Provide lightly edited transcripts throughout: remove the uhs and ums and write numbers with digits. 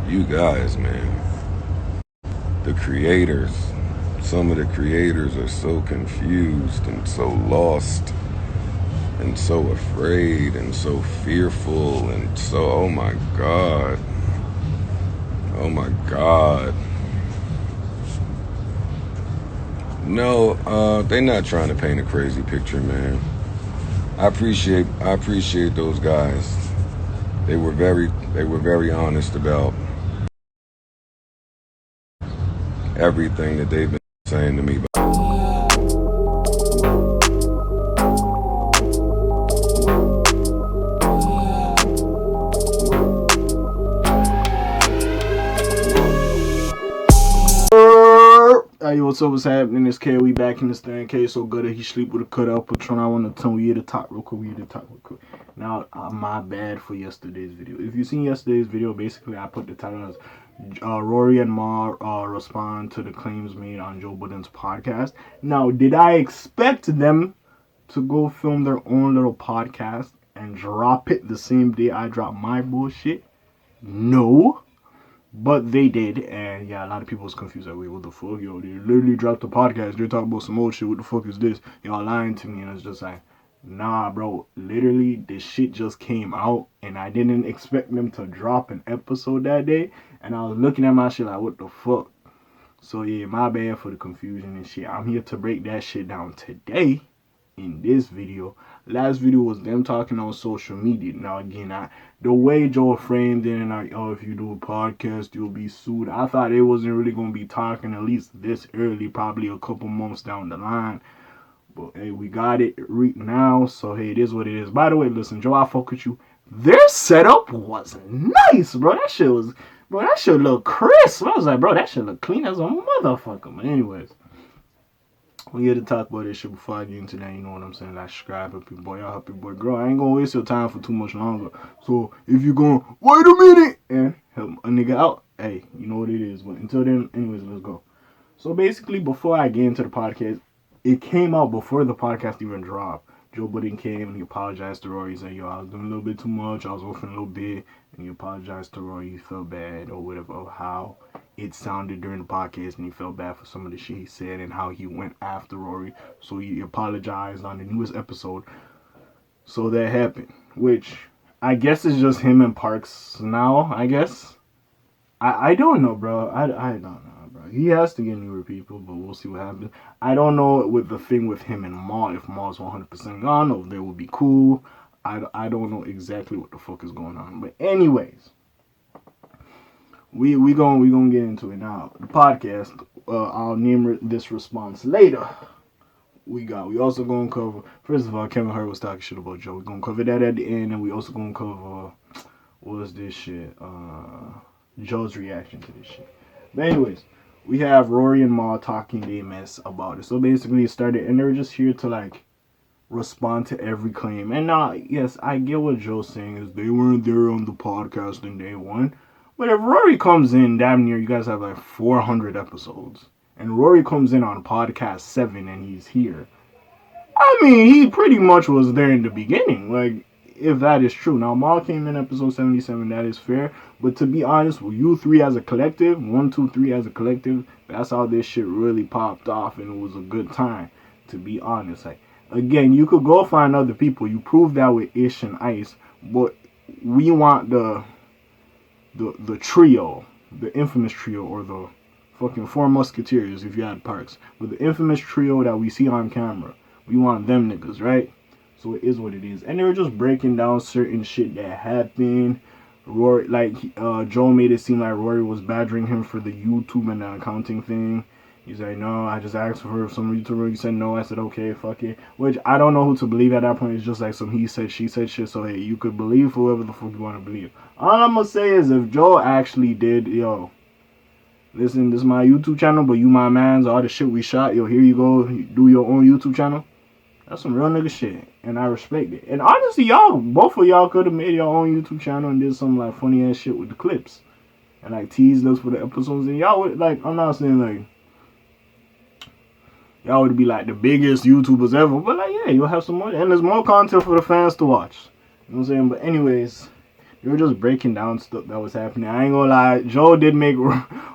You guys, man. The creators. Some of the creators are so confused and so lost and so afraid and so fearful and so, oh my God. Oh my God. No, they're not trying to paint a crazy picture, man. I appreciate those guys. They were very honest about everything that they've been saying to me. Hey, what's up? What's happening? It's K. We back in this thing. K so good that he sleep with a cutout. Patron, I want to tell you to talk real quick. Now, my bad for yesterday's video. If you seen yesterday's video, basically I put the title as Rory and Ma respond to the claims made on Joe Budden's podcast. Now, did I expect them to go film their own little podcast and drop it the same day I drop my bullshit? No. But they did, and yeah, a lot of people was confused. Like, wait, what the fuck? Yo, they literally dropped the podcast. They're talking about some old shit. What the fuck is this? Y'all lying to me. And it's just like, nah, bro. Literally, this shit just came out, and I didn't expect them to drop an episode that day. And I was looking at my shit like, what the fuck? So yeah, my bad for the confusion and shit. I'm here to break that shit down today in this video. Last video was them talking on social media. Now again, the way Joe framed it and like, oh, if you do a podcast, you'll be sued. I thought it wasn't really gonna be talking at least this early, probably a couple months down the line. But hey, we got it right now, so hey, it is what it is. By the way, listen, Joe, I fuck with you. Their setup was nice, bro. That shit look crisp. I was like, bro, that shit look clean as a motherfucker. But anyways, we here to talk about this shit before I get into that. You know what I'm saying? Like, subscribe, help your boy out, help your boy grow. I ain't gonna waste your time for too much longer. So if you going, wait a minute, and help a nigga out, hey, you know what it is. But until then, anyways, let's go. So basically, before I get into the podcast, it came out before the podcast even dropped. Joe Budden came and he apologized to Rory. He said, yo, I was doing a little bit too much. I was offering a little bit. And he apologized to Rory. He felt bad or whatever, or how it sounded during the podcast. And he felt bad for some of the shit he said and how he went after Rory. So he apologized on the newest episode. So that happened. Which I guess is just him and Parks now, I guess. I don't know, bro. I don't know. He has to get newer people, but we'll see what happens. I don't know with the thing with him and Ma, if Ma's 100% gone, or if they will be cool. I don't know exactly what the fuck is going on. But anyways, we gonna get into it now. The podcast, I'll name this response later. We also gonna cover, first of all, Kevin Hart was talking shit about Joe. We're gonna cover that at the end, and we also gonna cover, what was this shit? Joe's reaction to this shit. But anyways, we have Rory and Ma talking they mess about it. So basically it started, and they're just here to like respond to every claim. And now, yes, I get what Joe's saying is they weren't there on the podcast in day one. But if Rory comes in, damn near, you guys have like 400 episodes. And Rory comes in on podcast 7 and he's here. I mean, he pretty much was there in the beginning. Like, if that is true. Now, Ma came in episode 77, that is fair. But to be honest, with you three as a collective, 1, 2, 3 as a collective, that's how this shit really popped off, and it was a good time, to be honest. Like, again, you could go find other people. You proved that with Ish and Ice, but we want the trio, the infamous trio, or the fucking 4 Musketeers, if you had Parks. But the infamous trio that we see on camera, we want them niggas, right? So it is what it is. And they were just breaking down certain shit that happened. Rory, like, Joe made it seem like Rory was badgering him for the YouTube and the accounting thing. He's like, no, I just asked for her some YouTuber. He said no. I said, okay, fuck it. Which I don't know who to believe at that point. It's just like some he said, she said shit. So, hey, you could believe whoever the fuck you want to believe. All I'm going to say is if Joe actually did, yo, listen, this is my YouTube channel, but you my mans, all the shit we shot, yo, here you go. Do your own YouTube channel. That's some real nigga shit, and I respect it. And honestly, y'all, both of y'all could have made your own YouTube channel and did some like funny ass shit with the clips, and like teased us for the episodes. And y'all would, like, I'm not saying like y'all would be like the biggest YouTubers ever, but like, yeah, you'll have some more, and there's more content for the fans to watch. You know what I'm saying? But anyways, they were just breaking down stuff that was happening. I ain't gonna lie, Joe did make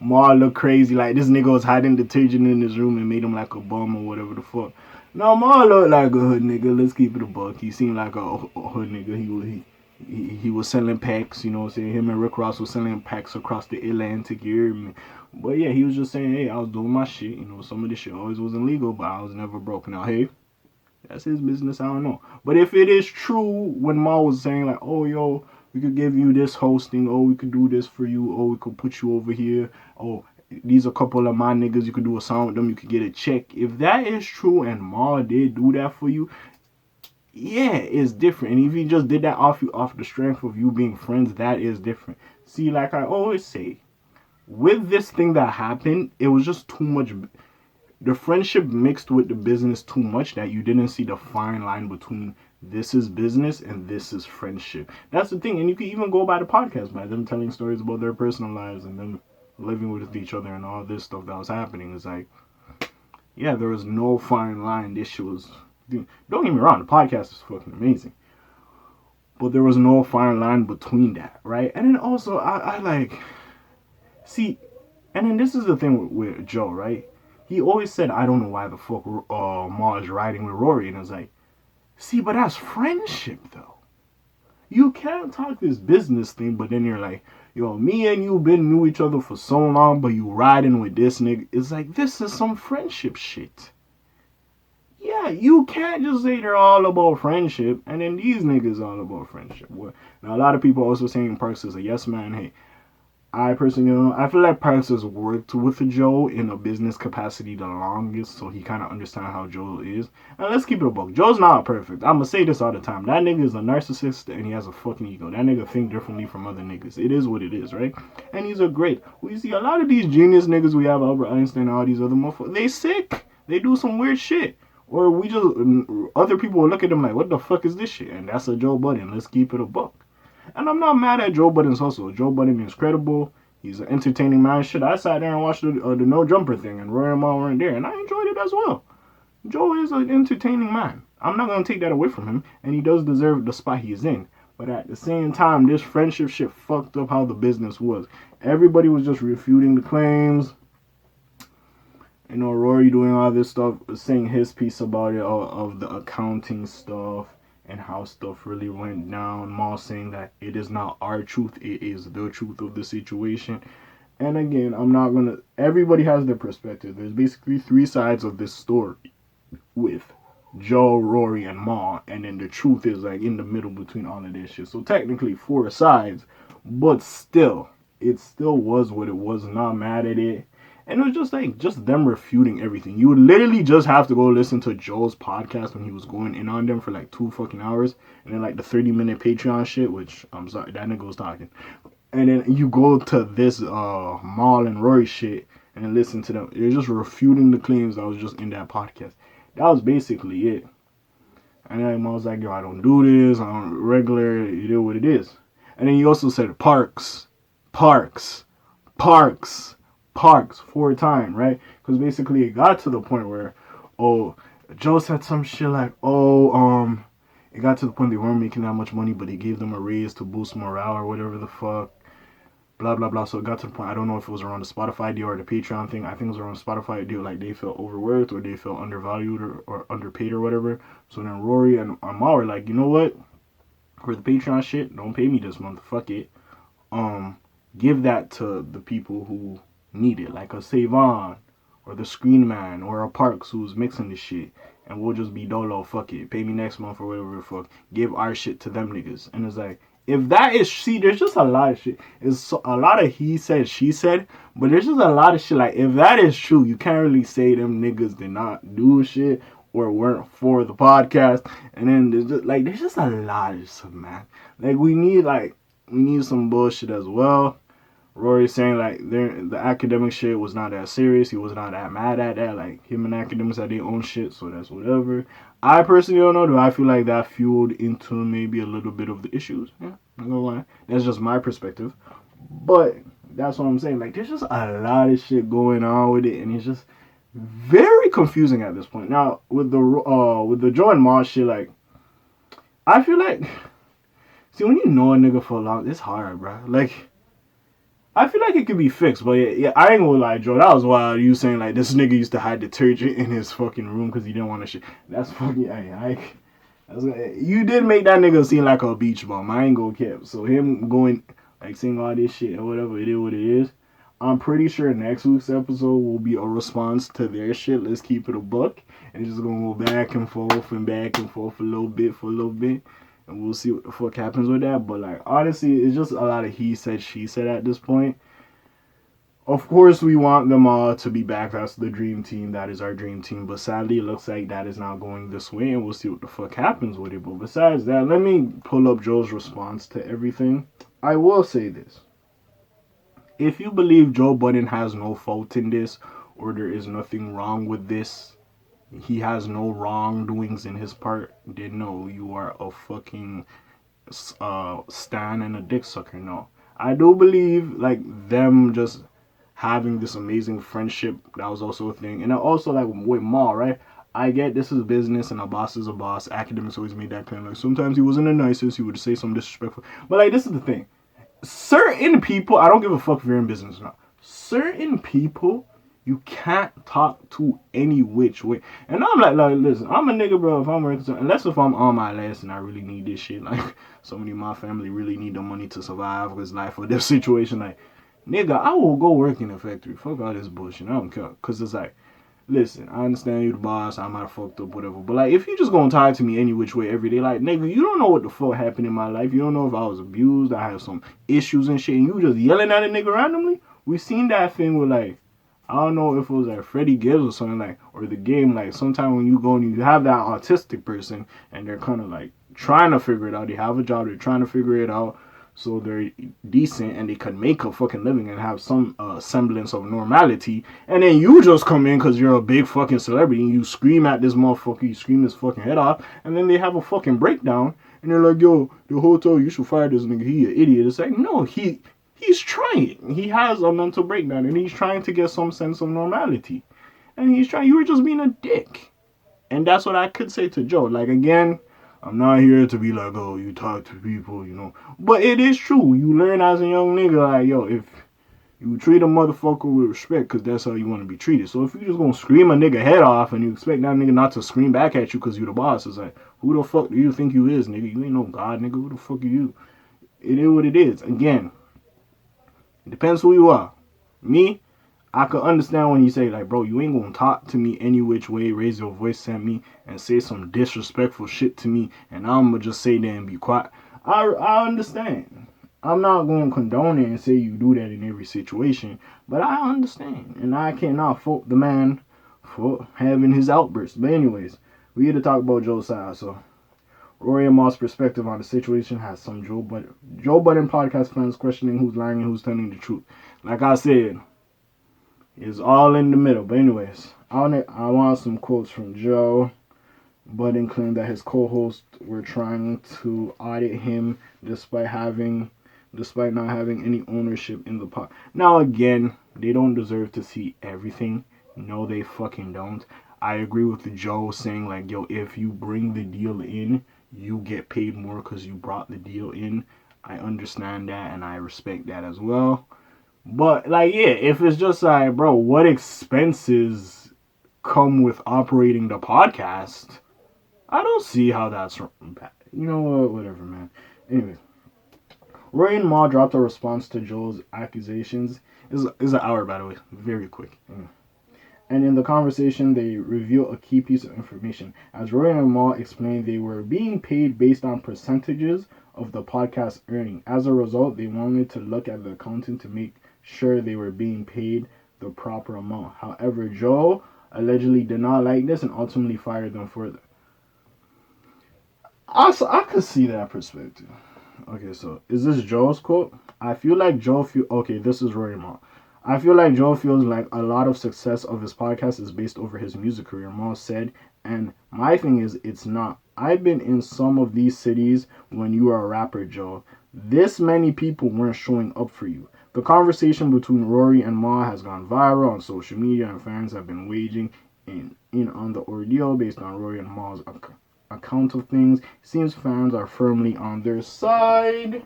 Ma look crazy. Like, this nigga was hiding detergent in his room and made him like a bum or whatever the fuck. No, Ma looked like a hood nigga. Let's keep it a buck. He seemed like a hood nigga. He was selling packs, you know what I'm saying? Him and Rick Ross was selling packs across the Atlantic here. But yeah, he was just saying, hey, I was doing my shit. You know, some of this shit always wasn't legal, but I was never broke. Now, hey, that's his business. I don't know. But if it is true, when Ma was saying like, oh, yo, we could give you this hosting. Oh, we could do this for you. Oh, we could put you over here. Oh, these are a couple of my niggas. You could do a song with them. You could get a check. If that is true and Ma did do that for you, yeah, it's different. And if he just did that off the strength of you being friends, that is different. See, like I always say, with this thing that happened, it was just too much. The friendship mixed with the business too much that you didn't see the fine line between this is business and this is friendship. That's the thing. And you can even go by the podcast, by them telling stories about their personal lives and them living with each other and all this stuff that was happening. It's like, yeah, there was no fine line. This shit was, don't get me wrong, the podcast is fucking amazing. But there was no fine line between that, right? And then also, I like, see, and then this is the thing with Joe, right? He always said, I don't know why the fuck Ma is riding with Rory. And it's like, see, but that's friendship, though. You can't talk this business thing, but then you're like, yo, me and you knew each other for so long, but you riding with this nigga. It's like, this is some friendship shit. Yeah, you can't just say they're all about friendship, and then these niggas all about friendship. Now, a lot of people also saying Parks is a yes man. Hey, I personally don't know. I feel like Parks has worked with Joe in a business capacity the longest, so he kind of understands how Joe is. And let's keep it a buck. Joe's not perfect. I'm going to say this all the time. That nigga is a narcissist, and he has a fucking ego. That nigga think differently from other niggas. It is what it is, right? And he's a great. We see a lot of these genius niggas we have, Albert Einstein and all these other motherfuckers. They sick. They do some weird shit. Or we just, other people will look at them like, what the fuck is this shit? And that's a Joe Budden. Let's keep it a buck. And I'm not mad at Joe Budden's hustle. Joe Budden is credible. He's an entertaining man. Shit, I sat there and watched the No Jumper thing, and Rory and Ma weren't there, and I enjoyed it as well. Joe is an entertaining man. I'm not going to take that away from him, and he does deserve the spot he's in. But at the same time, this friendship shit fucked up how the business was. Everybody was just refuting the claims. You know, Rory doing all this stuff, saying his piece about it, of the accounting stuff and how stuff really went down. Ma saying that it is not our truth, it is the truth of the situation. And again, I'm not gonna, everybody has their perspective. There's basically three sides of this story with Joe, Rory, and Ma, and then the truth is like in the middle between all of this shit. So technically four sides, but still, it still was what it was. Not mad at it. And it was just like, just them refuting everything. You would literally just have to go listen to Joe's podcast when he was going in on them for like 2 fucking hours. And then like the 30-minute Patreon shit, which, I'm sorry, that nigga was talking. And then you go to this Mal and Rory shit and listen to them. They're just refuting the claims that was just in that podcast. That was basically it. And then I was like, yo, I don't do this. I don't regular. You know what it is. And then he also said Parks 4 times, right? Because basically it got to the point where, Joe said some shit like, it got to the point they weren't making that much money, but he gave them a raise to boost morale or whatever the fuck. Blah, blah, blah. So it got to the point, I don't know if it was around the Spotify deal or the Patreon thing. I think it was around the Spotify deal, like they felt overworked or they felt undervalued or underpaid or whatever. So then Rory and Ma were like, you know what? For the Patreon shit, don't pay me this month. Fuck it. Give that to the people who need it, like a Savon or the Screen Man or a Parks who's mixing this shit, and we'll just be dolo. Fuck it, pay me next month or whatever the fuck. Give our shit to them niggas. And it's like, if that is, see, there's just a lot of shit. It's a lot of he said, she said, but there's just a lot of shit. Like, if that is true, you can't really say them niggas did not do shit or weren't for the podcast. And then there's just a lot of stuff, man. Like, we need some bullshit as well. Rory saying like the academic shit was not that serious. He was not that mad at that. Like, him and academics had their own shit, so that's whatever. I personally don't know. Do I feel like that fueled into maybe a little bit of the issues? Yeah, not gonna lie. That's just my perspective. But that's what I'm saying. Like, there's just a lot of shit going on with it, and it's just very confusing at this point. Now with the Joe and Ma shit, like, I feel like, See, when you know a nigga for a long, it's hard, bro. Like, I feel like it could be fixed, but yeah, I ain't gonna lie, Joe. That was wild. You saying like this nigga used to hide detergent in his fucking room because he didn't want to shit. That's fucking. You did make that nigga seem like a beach bum. I ain't gonna cap. So him going like saying all this shit or whatever, it is what it is. I'm pretty sure next week's episode will be a response to their shit. Let's keep it a buck, and it's just gonna go back and forth a little bit for a little bit. And we'll see what the fuck happens with that. But like honestly, it's just a lot of he said, she said at this point. Of course, we want them all to be back. That's the dream team. That is our dream team. But sadly, it looks like that is not going this way, and we'll see what the fuck happens with it. But besides that, let me pull up Joe's response to everything. I will say this. If you believe Joe Budden has no fault in this, or there is nothing wrong with this, he has no wrongdoings in his part, then no, you are a fucking stan and a dick sucker. No, I do believe like them just having this amazing friendship. That was also a thing, and also like with Ma, right? I get this is business and a boss is a boss. Academics always made that claim. Like sometimes he wasn't the nicest. He would say some disrespectful. But like this is the thing. Certain people, I don't give a fuck if you're in business or not. Certain people you can't talk to any which way. And I'm like, listen, I'm a nigga, bro. If I'm working, unless if I'm on my last and I really need this shit, like somebody in my family really need the money to survive with life or this situation, like, nigga, I will go work in a factory. Fuck all this bullshit. I don't care. Cause it's like, listen, I understand you the boss. I might have fucked up, whatever. But like, if you just gonna talk to me any which way every day, like, nigga, you don't know what the fuck happened in my life. You don't know if I was abused. I have some issues and shit. And you just yelling at a nigga randomly. We seen that thing with like, I don't know if it was like Freddie Gibbs or something like, or the game. Like, sometimes when you go and you have that autistic person and they're kind of like trying to figure it out. They have a job. They're trying to figure it out. So they're decent and they can make a fucking living and have some semblance of normality. And then you just come in because you're a big fucking celebrity and you scream at this motherfucker, you scream his fucking head off, and then they have a fucking breakdown and they're like, yo, the hotel, you should fire this nigga, he an idiot. It's like, no, he's trying. He has a mental breakdown and he's trying to get some sense of normality. And he's trying, you were just being a dick. And that's what I could say to Joe. Like, again, I'm not here to be like, oh, you talk to people, you know. But it is true. You learn as a young nigga, like, yo, if you treat a motherfucker with respect, because that's how you want to be treated. So if you just gonna scream a nigga head off and you expect that nigga not to scream back at you because you the boss, it's like, who the fuck do you think you is, nigga? You ain't no god, nigga. Who the fuck are you? It is what it is. Again, it depends who you are. Me, I could understand when you say, like, bro, you ain't gonna talk to me any which way, raise your voice at me, and say some disrespectful shit to me, and I'm gonna just say that and be quiet. I understand. I'm not gonna condone it and say you do that in every situation, but I understand, and I cannot fault the man for having his outbursts. But anyways, we here to talk about Joe's side, so Rory and Moss' perspective on the situation has some Joe Budden podcast fans questioning who's lying and who's telling the truth. Like I said, it's all in the middle. But anyways, I want some quotes from Joe. Budden claimed that his co-hosts were trying to audit him despite not having any ownership in the pod. Now again, they don't deserve to see everything. No, they fucking don't. I agree with Joe saying like, yo, if you bring the deal in, you get paid more because you brought the deal in. I understand that and I respect that as well. But, like, yeah, if it's just like, bro, what expenses come with operating the podcast? I don't see how that's bad. You know what? Whatever, man. Anyway, Rory and Ma dropped a response to Joel's accusations. It's an hour, by the way. Very quick. And in the conversation, they reveal a key piece of information. As Rory and Ma explained, they were being paid based on percentages of the podcast earning. As a result, they wanted to look at the accountant to make sure they were being paid the proper amount. However, Joe allegedly did not like this and ultimately fired them further. Also, I could see that perspective. Okay, so is this Joe's quote? I feel like Joe okay, this is Rory Ma. I feel like Joe feels like a lot of success of his podcast is based over his music career, Ma said, and my thing is it's not. I've been in some of these cities when you were a rapper, Joe. This many people weren't showing up for you. The conversation between Rory and Ma has gone viral on social media and fans have been waging in on the ordeal based on Rory and Ma's account of things, it seems fans are firmly on their side.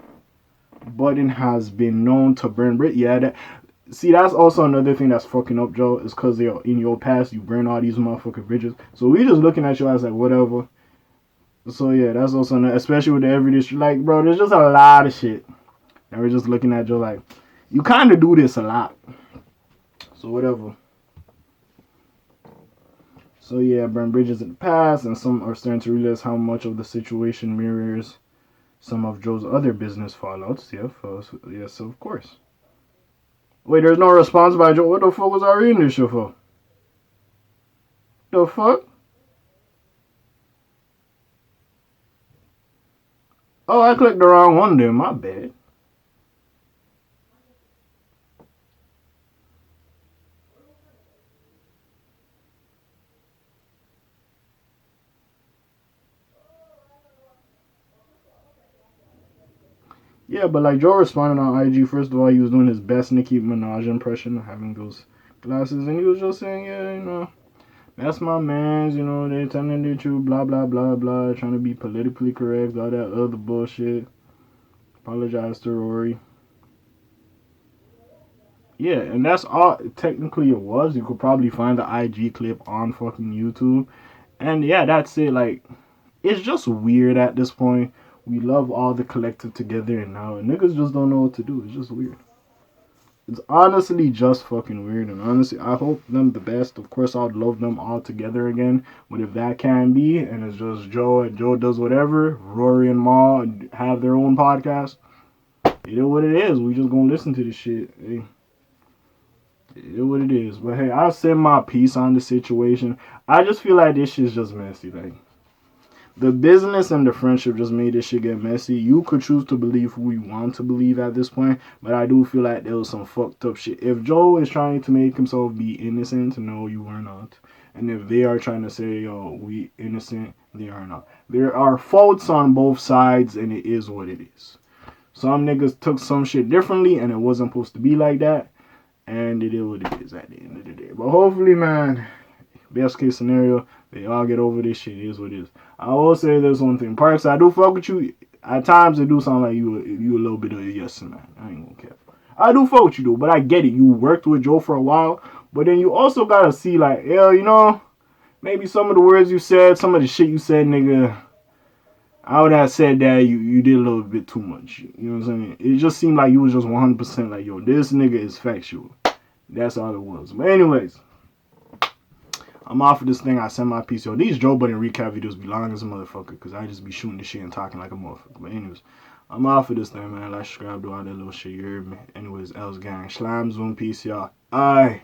Budden has been known to burn bridges. Yeah, see, that's also another thing that's fucking up, Joe, is because in your past you burn all these motherfucking bridges. So we just looking at you as like whatever. So yeah, that's also especially with the everyday shit. Like, bro, there's just a lot of shit. And we're just looking at Joe like, you kind of do this a lot. So whatever. So yeah, burn bridges in the past, and some are starting to realize how much of the situation mirrors some of Joe's other business fallouts. Yeah, yes, of course. Wait, there's no response by Joe. What the fuck was I reading this shit for? The fuck? Oh, I clicked the wrong one there. My bad. Yeah, but like Joe responded on IG. First of all, he was doing his best Nicki Minaj impression, having those glasses, and he was just saying, yeah, that's my man's, they're telling the truth, blah blah blah blah, trying to be politically correct, all that other bullshit. Apologize to Rory. Yeah, and that's all technically it was. You could probably find the IG clip on fucking YouTube. And yeah, that's it. Like, it's just weird at this point. We love all the collective together, and now niggas just don't know what to do. It's just weird. It's honestly just fucking weird. And honestly, I hope them the best. Of course, I'd love them all together again. But if that can be, and it's just Joe and Joe does whatever, Rory and Ma have their own podcast, it is what it is. We just gonna listen to this shit. Hey, it is what it is. But hey, I'll send my piece on the situation. I just feel like this shit's just messy. Like, the business and the friendship just made this shit get messy. You could choose to believe who you want to believe at this point, but I do feel like there was some fucked up shit. If Joe is trying to make himself be innocent, no, you are not. And if they are trying to say, yo, we innocent, they are not. There are faults on both sides, and it is what it is. Some niggas took some shit differently, and it wasn't supposed to be like that, and it is what it is at the end of the day. But hopefully, man, best case scenario, they all get over this shit. It is what it is. I will say this one thing. Parks, I do fuck with you. At times, it do sound like you a little bit of a yes man. I ain't gonna care. I do fuck with you, though. But I get it. You worked with Joe for a while. But then you also gotta see, like, maybe some of the words you said, some of the shit you said, nigga, I would have said that you did a little bit too much. You know what I'm saying? It just seemed like you was just 100% like, yo, this nigga is factual. That's all it was. But anyways, I'm off of this thing. I send my piece. Yo, these Joe Budden recap videos be long as a motherfucker because I just be shooting this shit and talking like a motherfucker. But anyways, I'm off of this thing, man. Like, subscribe, do all that little shit. You heard me? Anyways, else gang. Slime Zoom. Peace, y'all. Aye.